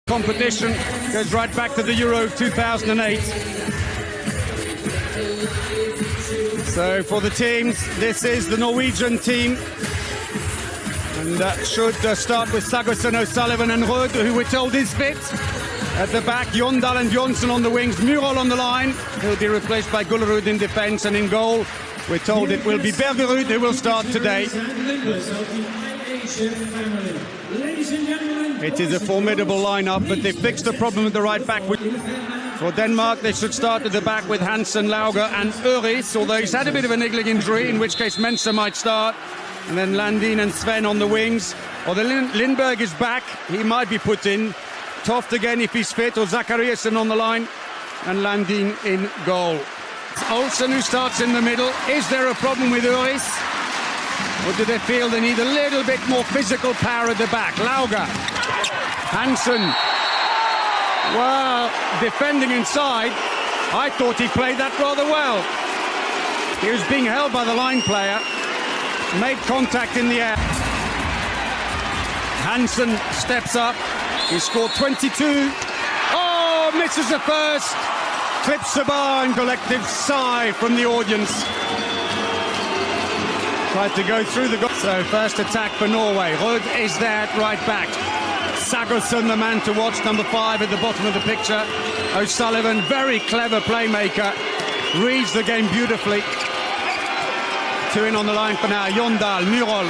Competition goes right back to the Euro 2008. So for the teams, this is the Norwegian team. And should start with Sagosen, O'Sullivan and Rød, who we're told is fit. At the back, Jondal and Johnson on the wings, Myrhol on the line. He'll be replaced by Gullerud in defence, and in goal, we're told it will be Bergerud who will start today. It is a formidable lineup, but they fixed the problem with the right back. For Denmark, they should start at the back with Hansen, Lauger and Øris, although he's had a bit of a niggling injury, in which case Mensah might start. And then Landin and Sven on the wings. Or the Lindberg is back, he might be put in. Toft again if he's fit, or Zachariasen on the line. And Landin in goal. It's Olsen who starts in the middle. Is there a problem with Øris? Or do they feel they need a little bit more physical power at the back? Lauger. Hansen. Well, defending inside. I thought he played that rather well. He was being held by the line player. Made contact in the air. Hansen steps up. He scored 22. Oh, misses the first. Clips the bar and collective sigh from the audience. Tried to go through the goal. So first attack for Norway. Rød is there at right back. Sagosen, the man to watch, number 5 at the bottom of the picture. O'Sullivan, very clever playmaker. Reads the game beautifully. 2 in on the line for now. Jondal, Myrhol.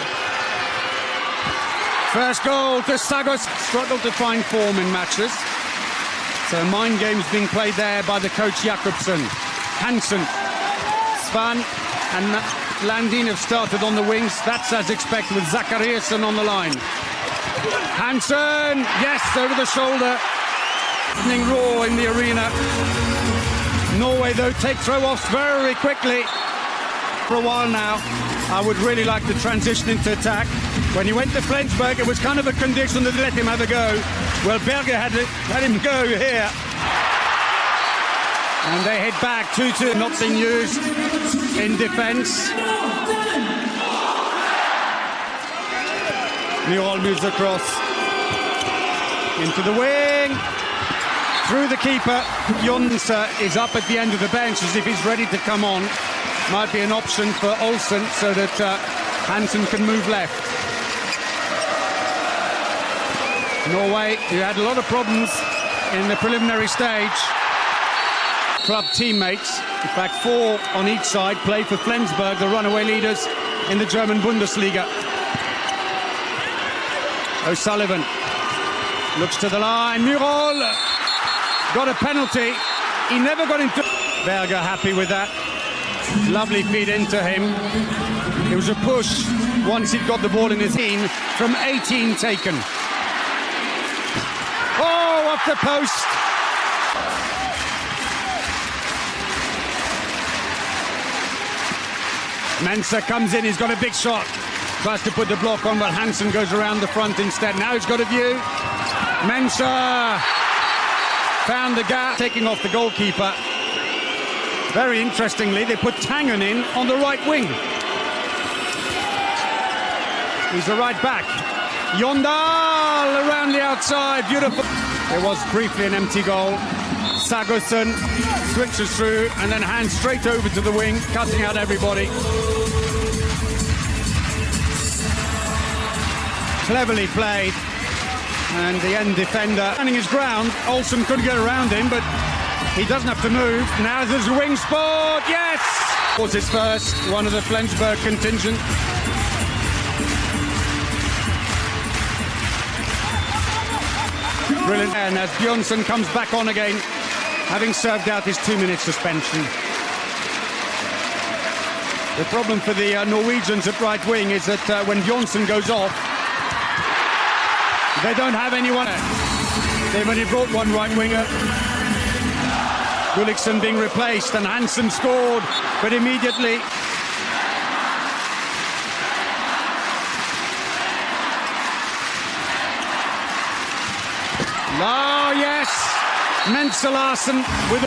First goal to Sagos. Struggled to find form in matches. So mind games being played there by the coach Jakobsen. Hansen, Svan and Landin have started on the wings. That's as expected with Zachariasen on the line. Hansen, yes, over the shoulder. Raw in the arena. Norway, though, take throw-offs very quickly. For a while now, I would really like to transition into attack. When he went to Flensburg, it was kind of a condition that let him have a go. Well, Berger had him go here. And they head back 2-2, not being used in defence. Myrhol moves across into the wing. Through the keeper. Jonsa is up at the end of the bench as if he's ready to come on. Might be an option for Olsen so that Hansen can move left. Norway, who had a lot of problems in the preliminary stage. Club teammates, in fact 4 on each side, play for Flensburg, the runaway leaders in the German Bundesliga. O'Sullivan looks to the line. Myrhol got a penalty. He never got into... Berger happy with that. Lovely feed into him. It was a push once he'd got the ball in his team from 18 taken. Oh, off the post. Mensah comes in, he's got a big shot. Tries to put the block on, but Hansen goes around the front instead. Now he's got a view. Mensah found the gap, taking off the goalkeeper. Very interestingly, they put Tangen in on the right wing. He's the right back. Jondal around the outside, beautiful. There was briefly an empty goal. Sagosen switches through and then hands straight over to the wing, cutting out everybody. Cleverly played. And the end defender standing his ground. Olsen couldn't get around him, but he doesn't have to move. Now there's a wing spot. Yes! Was his first, one of the Flensburg contingent. Brilliant. And as Bjørnsen comes back on again, having served out his 2-minute suspension. The problem for the Norwegians at right wing is that when Bjørnsen goes off, they don't have anyone. They've only brought one right winger. Gulliksen being replaced, and Hansen scored, but immediately. Oh, yes! Mensah Larsen with...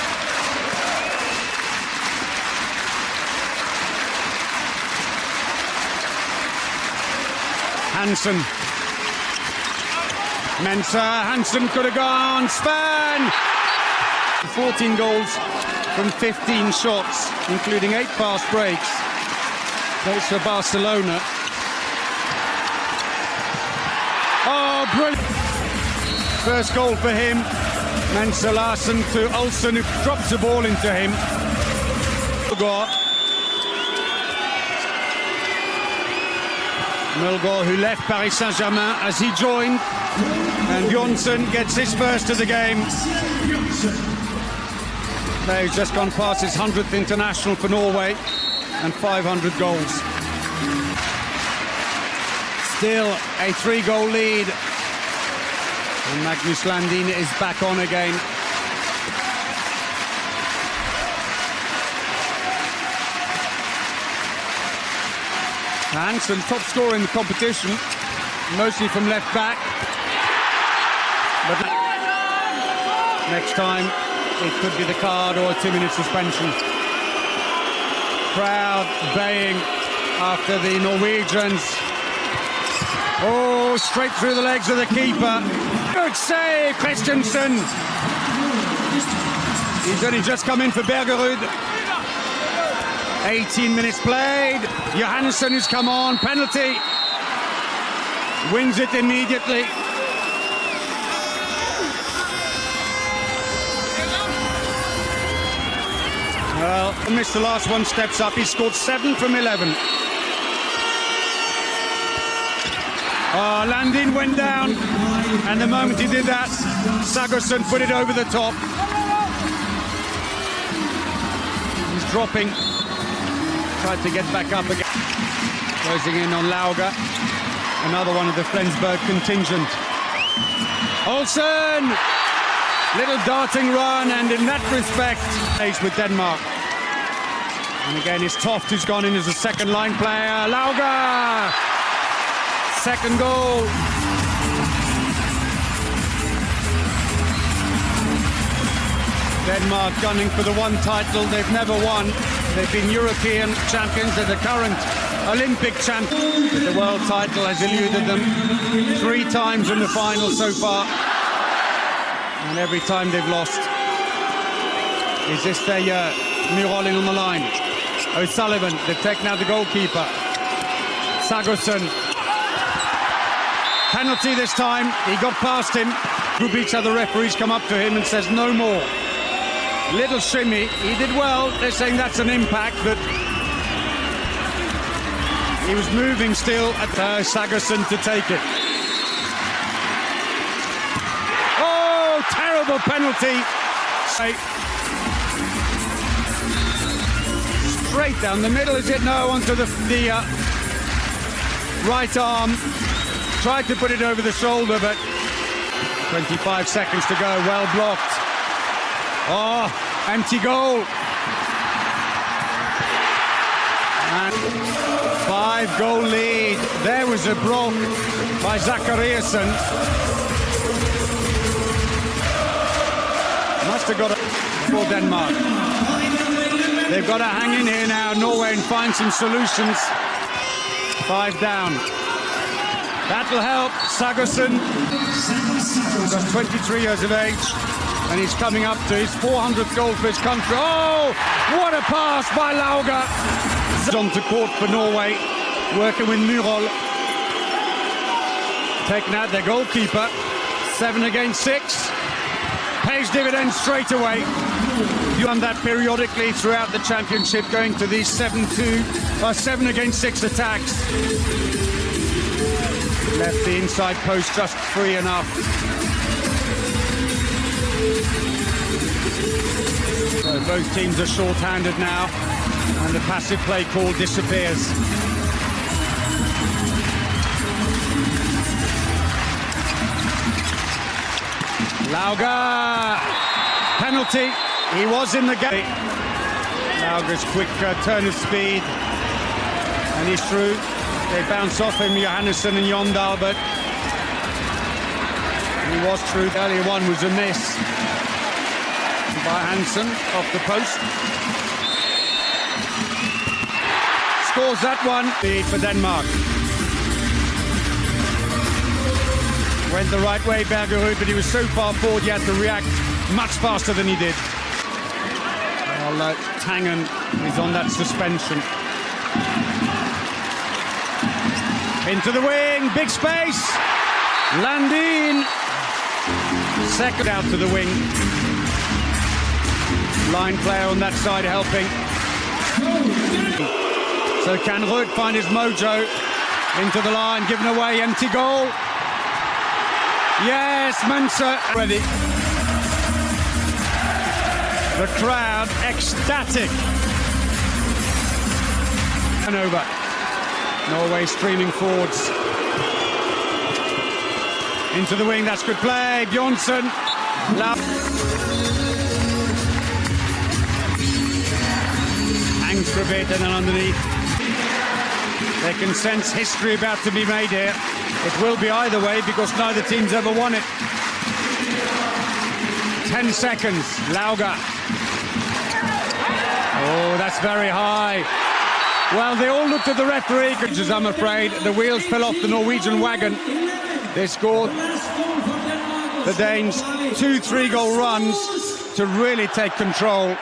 Hansen. Mensah, Hansen could have gone, Span! 14 goals from 15 shots, including 8 fast breaks. Goes for Barcelona. Oh, brilliant! First goal for him. Mensah Larsen to Olsen, who drops the ball into him. Mulgaard, who left Paris Saint-Germain as he joined, and Bjornsson gets his first of the game. He's just gone past his 100th international for Norway and 500 goals. Still a 3-goal lead, and Magnus Landin is back on again. Hansen, top scorer in the competition, mostly from left back. But next time, it could be the card or a 2-minute suspension. Crowd baying after the Norwegians. Oh, straight through the legs of the keeper. Good save, Christensen. He's only just come in for Bergerud. 18 minutes played. Johannesson has come on. Penalty. Wins it immediately. Well, missed the last one, steps up. He scored 7 from 11. Landin went down, and the moment he did that, Sagosen put it over the top. He's dropping. Tried to get back up again. Closing in on Lauga. Another one of the Flensburg contingent. Olsen! Little darting run, and in that respect, ace with Denmark. And again, it's Toft who's gone in as a second-line player. Lauga! Second goal. Denmark gunning for the one title they've never won. They've been European champions. They're the current Olympic champions. The world title has eluded them 3 times in the final so far. And every time they've lost. Is this their year? Myrol in on the line. O'Sullivan, they've taken out the goalkeeper. Sagosen. Penalty this time. He got past him. Group each other referees come up to him and says no more. Little shimmy. He did well. They're saying that's an impact, but he was moving still at Sagosen to take it. Oh, terrible penalty. Straight down the middle, is it? No, onto the right arm. Tried to put it over the shoulder, but 25 seconds to go. Well blocked. Oh, empty goal. And 5-goal lead. There was a block by Zachariasen. Must have got it for Denmark. They've got to hang in here now, Norway, and find some solutions. 5 down. That'll help. Sagosen, just 23 years of age, and he's coming up to his 400th goal for his country. Oh, what a pass by Lauga. On to court for Norway, working with Myrol. Taking out their goalkeeper. 7 against 6. Pays dividends straight away. You've done that periodically throughout the championship, going to these 7 against 6 attacks. Left the inside post just free enough. So both teams are short-handed now, and the passive play call disappears. Lauga, penalty. He was in the game. Lauga's quick turn of speed, and he's through. They bounce off him, Johannesson and Jondal, but he was through. The earlier one was a miss by Hansen off the post. Scores that one. Lead for Denmark. Went the right way, Bergerud, but he was so far forward he had to react much faster than he did. Well, Tangen is on that suspension. Into the wing, big space. Landin. Second out to the wing. Line player on that side helping. So can Ruud find his mojo? Into the line, given away, empty goal. Yes, Mensa ready. The crowd ecstatic. And over. Norway streaming forwards. Into the wing, that's good play. Bjornsson. Hangs for a bit and then underneath. They can sense history about to be made here. It will be either way because neither team's ever won it. 10 seconds. Lauga. Oh, that's very high. Well, they all looked at the referee, because I'm afraid the wheels fell off the Norwegian wagon. They scored, the Danes, 2 3-goal runs to really take control.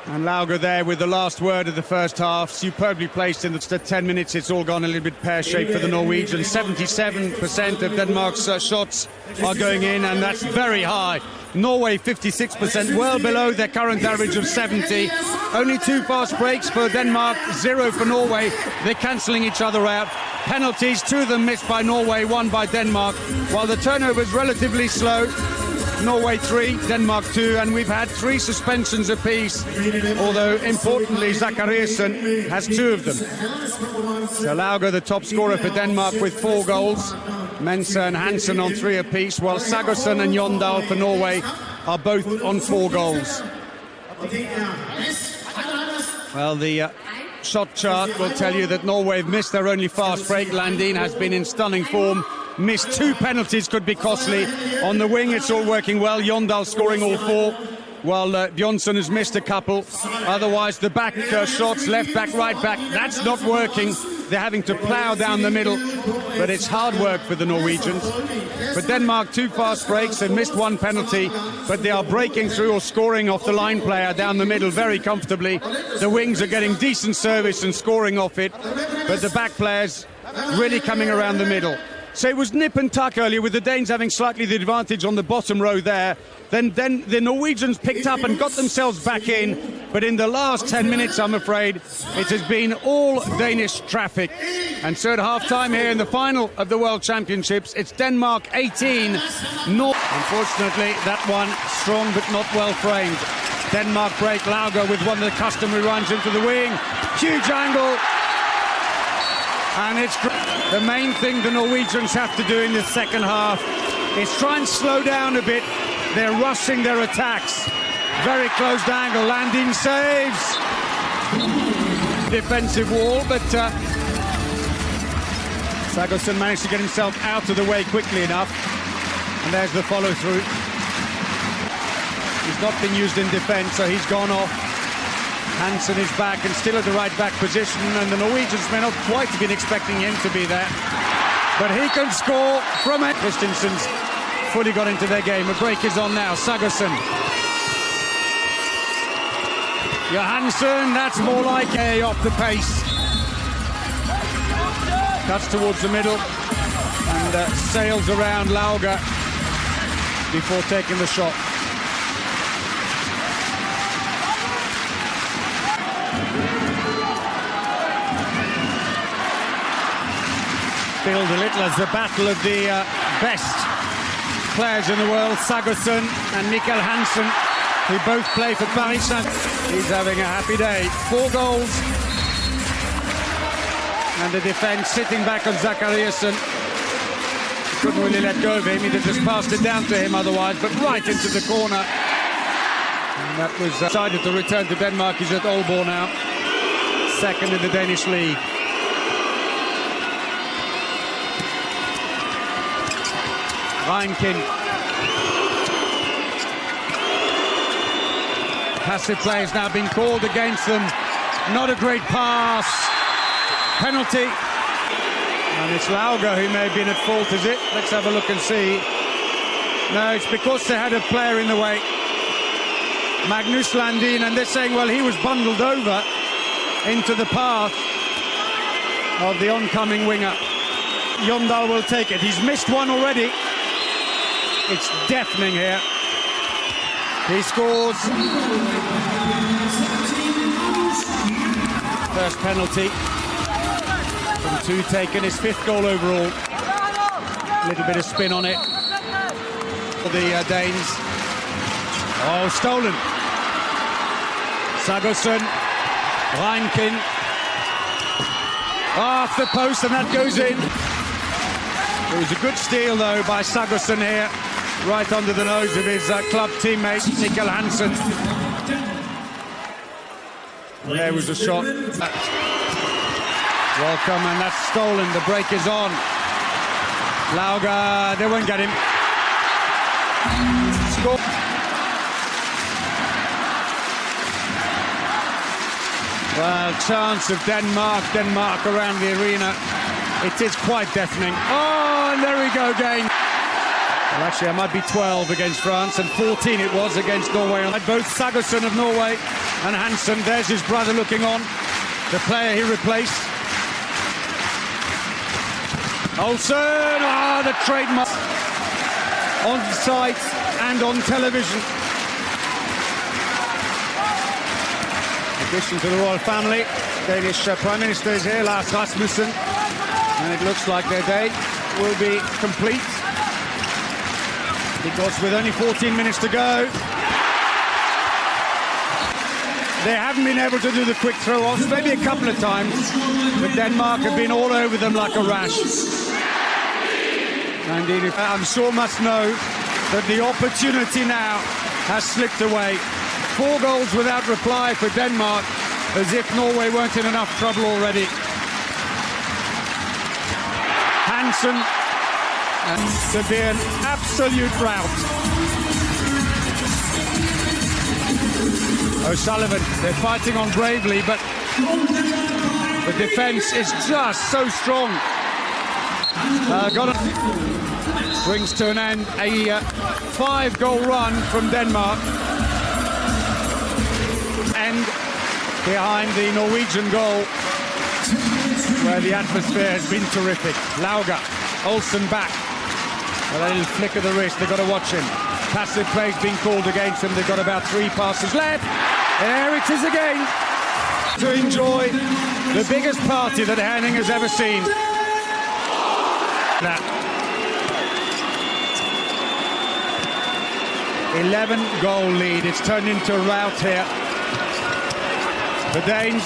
And Lauga there with the last word of the first half, superbly placed in the 10 minutes. It's all gone a little bit pear-shaped for the Norwegians. 77% of Denmark's shots are going in, and that's very high. Norway 56%, well below their current average of 70. Only 2 fast breaks for Denmark, 0 for Norway. They're cancelling each other out. Penalties, 2 of them missed by Norway, 1 by Denmark. While the turnover is relatively slow, Norway 3, Denmark 2, and we've had 3 suspensions apiece, although importantly Zachariasen has 2 of them. So Lauga, the top scorer for Denmark with 4 goals. Mensa and Hansen on 3 apiece, while Sagosen and Jondal for Norway are both on 4 goals. Well, the shot chart will tell you that Norway have missed their only fast break. Landin has been in stunning form. Missed 2 penalties, could be costly. On the wing, it's all working well. Jondal scoring all 4, while Bjornsson has missed a couple. Otherwise, the back shots, left back, right back, that's not working. They're having to plough down the middle, but it's hard work for the Norwegians. For Denmark, 2 fast breaks, they've missed 1 penalty, but they are breaking through or scoring off the line player down the middle very comfortably. The wings are getting decent service and scoring off it, but the back players really coming around the middle. So it was nip and tuck earlier, with the Danes having slightly the advantage on the bottom row there. Then the Norwegians picked up and got themselves back in. But in the last 10 minutes, I'm afraid, it has been all Danish traffic. And so at half-time here in the final of the World Championships, it's Denmark 18, North. Unfortunately, that one strong but not well framed. Denmark break, Lauga with one of the customary runs into the wing. Huge angle. And it's the main thing the Norwegians have to do in the second half is try and slow down a bit. They're rushing their attacks. Very closed angle. Landin saves. Defensive wall, but Sagosen managed to get himself out of the way quickly enough. And there's the follow-through. He's not been used in defence, so he's gone off. Hansen is back and still at the right back position, and the Norwegians may not quite have been expecting him to be there. But he can score from it. Christensen's fully got into their game. A break is on now. Sagosen. Johansson, that's more like a off the pace. Cuts towards the middle and sails around Lauga before taking the shot. Build a little as the battle of the best players in the world, Sagosen and Mikkel Hansen, who both play for Paris Saint-Germain. He's having a happy day. 4 goals. And the defence sitting back on Zachariasen. Couldn't really let go of him. He'd have just passed it down to him otherwise, but right into the corner. And that was decided to return to Denmark. He's at Aalborg now. Second in the Danish league. Reinkin. Passive play has now been called against them. Not a great pass. Penalty. And it's Lauga who may have been at fault, is it? Let's have a look and see. No, it's because they had a player in the way. Magnus Landin, and they're saying, well, he was bundled over into the path of the oncoming winger. Jondal will take it. He's missed one already. It's deafening here. He scores. First penalty from two taken, his fifth goal overall. A little bit of spin on it for the Danes. Oh, stolen. Sagosen, Reinkin. Off the post, and that goes in. It was a good steal, though, by Sagosen here, right under the nose of his club teammate, Mikkel Hansen. There was a shot. Welcome, and that's stolen. The break is on. Lauga, they won't get him. Score. Well, chance of Denmark around the arena. It is quite deafening. Oh, and there we go again. Well, actually, it might be 12 against France, and 14 it was against Norway. Both Sagosen of Norway and Hansen. There's his brother looking on, the player he replaced. Olsen, the trademark. On site and on television. In addition to the royal family, Danish Prime Minister is here, Lars Rasmussen, and it looks like their day will be complete, because with only 14 minutes to go, they haven't been able to do the quick throw-offs, maybe a couple of times, but Denmark have been all over them like a rash. And I'm sure must know that the opportunity now has slipped away. 4 goals without reply for Denmark, as if Norway weren't in enough trouble already. Hansen, and to be an absolute rout. O'Sullivan, they're fighting on bravely, but the defence is just so strong. Brings to an end a 5-goal run from Denmark. And behind the Norwegian goal, where the atmosphere has been terrific. Lauga, Olsen back. A little flick of the wrist, they've got to watch him. Passive play's been called against him. They've got about 3 passes left. There it is again. To enjoy the biggest party that Henning has ever seen. That 11-goal lead. It's turned into a rout here. The Danes,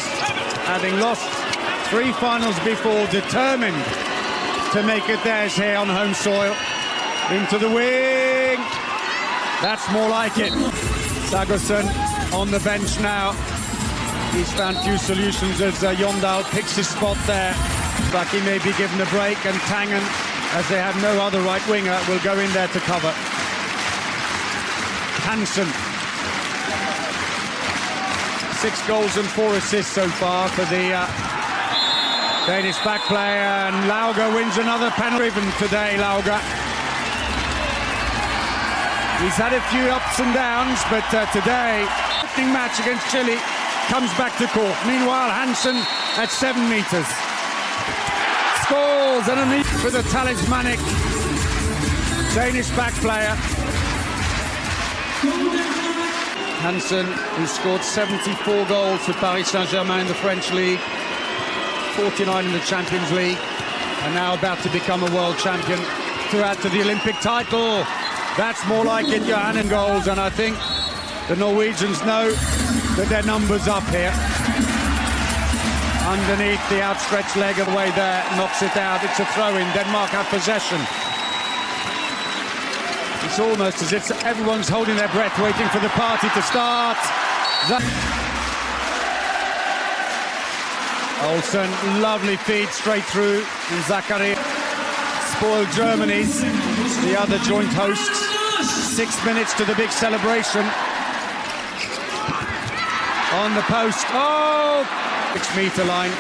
having lost 3 finals before, determined to make it theirs here on home soil. Into the wing. That's more like it. Sagosen on the bench now. He's found few solutions as Jondal picks his spot there. But he may be given a break, and Tangen, as they have no other right winger, will go in there to cover. Hansen. 6 goals and 4 assists so far for the Danish back player, and Lauga wins another penalty even today. Lauga. He's had a few ups and downs, but today, opening match against Chile comes back to court. Meanwhile, Hansen at 7 meters. Scores underneath for the talismanic Danish back player. Hansen, who scored 74 goals for Paris Saint-Germain in the French League, 49 in the Champions League, and now about to become a world champion to add to the Olympic title. That's more like it, Johan, in goals, and I think the Norwegians know that their number's up here. Underneath the outstretched leg of the way there, knocks it out. It's a throw-in. Denmark have possession. It's almost as if everyone's holding their breath, waiting for the party to start. Olsen, lovely feed straight through, and Zachary spoiled Germany's, the other joint hosts. 6 minutes to the big celebration. On the post, 6-meter line.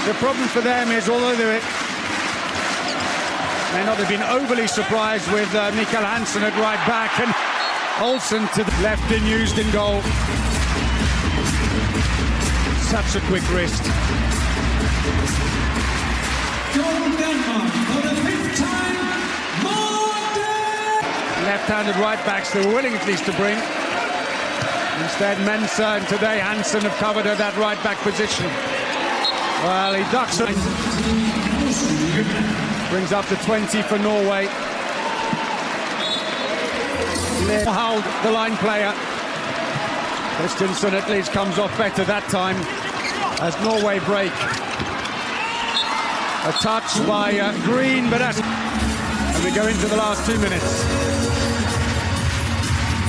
The problem for them is, although they're May not have been overly surprised with Mikael Hansen at right back, and Olsen to the left and used in goal. Such a quick wrist. Goal Denmark for the 5th time. Left-handed right backs they were willing at least to bring. Instead, Mensah and today Hansen have covered at that right back position. Well, he ducks it. Brings up to 20 for Norway. Hold the line player. Christensen at least comes off better that time as Norway break. A touch by Green, but that's... And we go into the last 2 minutes.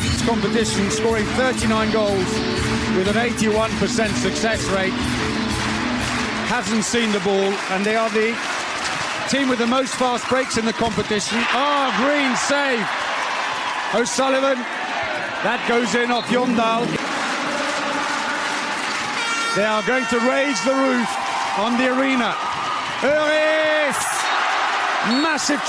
This competition scoring 39 goals with an 81% success rate. Hasn't seen the ball, and they are the team with the most fast breaks in the competition. Oh, Green save. O'Sullivan. That goes in off Jondal. They are going to raise the roof on the arena. Massive